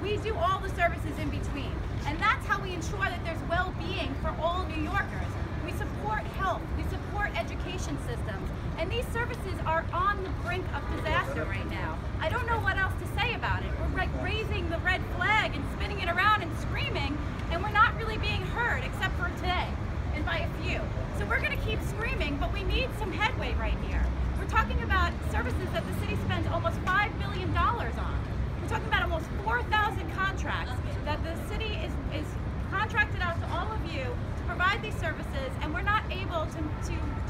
we do all the services in between. And that's how we ensure that there's well-being for all New Yorkers. We support health, we support education systems, and these services are on the brink of disaster right now. I don't know what else to say about it. We're like raising the red flag and spinning it around and screaming, and we're not really being heard except for today and by a few. So we're going to keep screaming, but we need some headway right here. We're talking about services that the city spends almost $5 billion on. We're talking about almost 4,000 contracts that the city is contracted out to all of you to provide these services, and we're not able to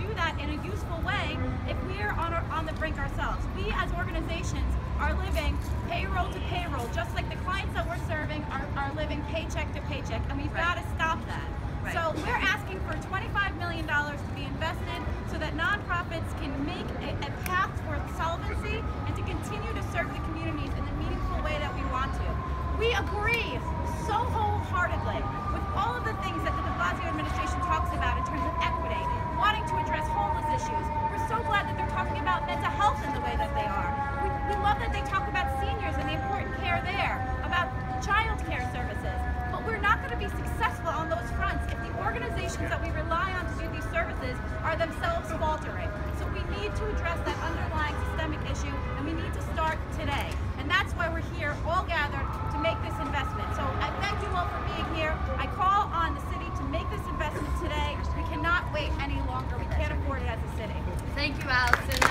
do that in a useful way if we're on the brink ourselves. We as organizations are living payroll to payroll, just like the clients that we're serving are living paycheck to paycheck, and we've got to stop that. Right. So we're asking for $25 million to be invested so that nonprofits can make a path for solvency and to continue to serve the communities in the meaningful way that we want to. We agree so wholeheartedly with all of the things that the de Blasio administration talks about in terms of equity, wanting to address homeless issues. We're so glad that they're talking about mental health in the way that they are. We love that they talk about seniors and the important care there, about child care services. But we're not going to be successful on those fronts if the organizations that we rely on to do these services are themselves faltering. So we need to address that underlying systemic issue, and we need to start today. And that's why we're here all gathered to make this investment. So I thank you all for being here. I call on the city to make this investment today. We cannot wait any longer. We can't afford it as a city. Thank you, Allison.